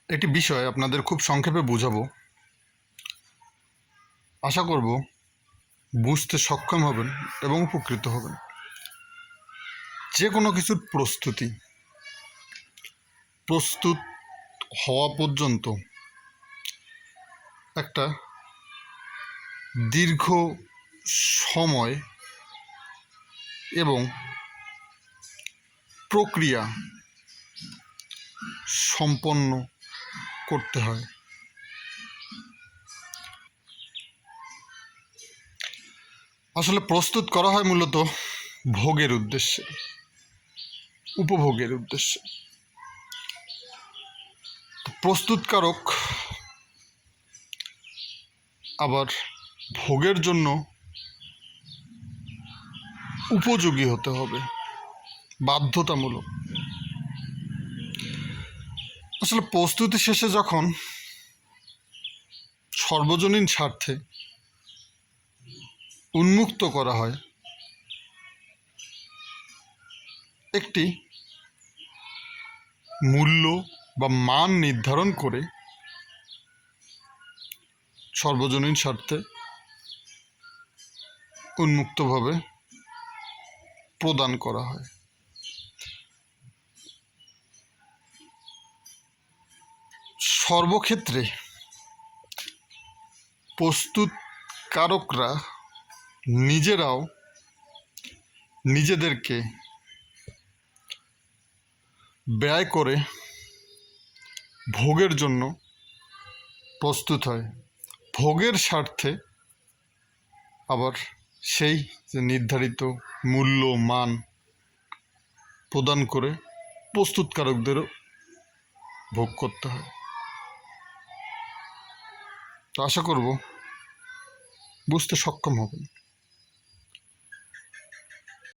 একটি বিষয় আপনাদের খুব সংক্ষেপে বোঝাবো। আশা করব বুঝতে সক্ষম হবেন এবং উপকৃত হবেন। যে কোনো কিছুর প্রস্তুত হওয়া পর্যন্ত একটা দীর্ঘ সময় এবং প্রক্রিয়া সম্পন্ন করতে হয়। আসলে প্রস্তুত করা হয় মূলত ভোগের উদ্দেশ্যে, উপভোগের উদ্দেশ্যে। প্রস্তুতকারক আবার ভোগের জন্য উপযোগী হতে হবে, বাধ্যতামূলক। আসলে প্রস্তুতি শেষে যখন সর্বজনীন স্বার্থে উন্মুক্ত করা হয় একটি মূল্য বা মান নির্ধারণ করে, সর্বজনীন স্বার্থে উন্মুক্তভাবে প্রদান করা হয়। সর্বক্ষেত্রে প্রস্তুতকারকরা নিজেরাও নিজেদেরকে ব্যয় করে ভোগের জন্য প্রস্তুত হয়। ভোগের স্বার্থে আবার সেই যে নির্ধারিত মূল্য মান প্রদান করে প্রস্তুতকারকদেরও ভোগ করতে হয়। তো আশা করব বুঝতে সক্ষম হবেন।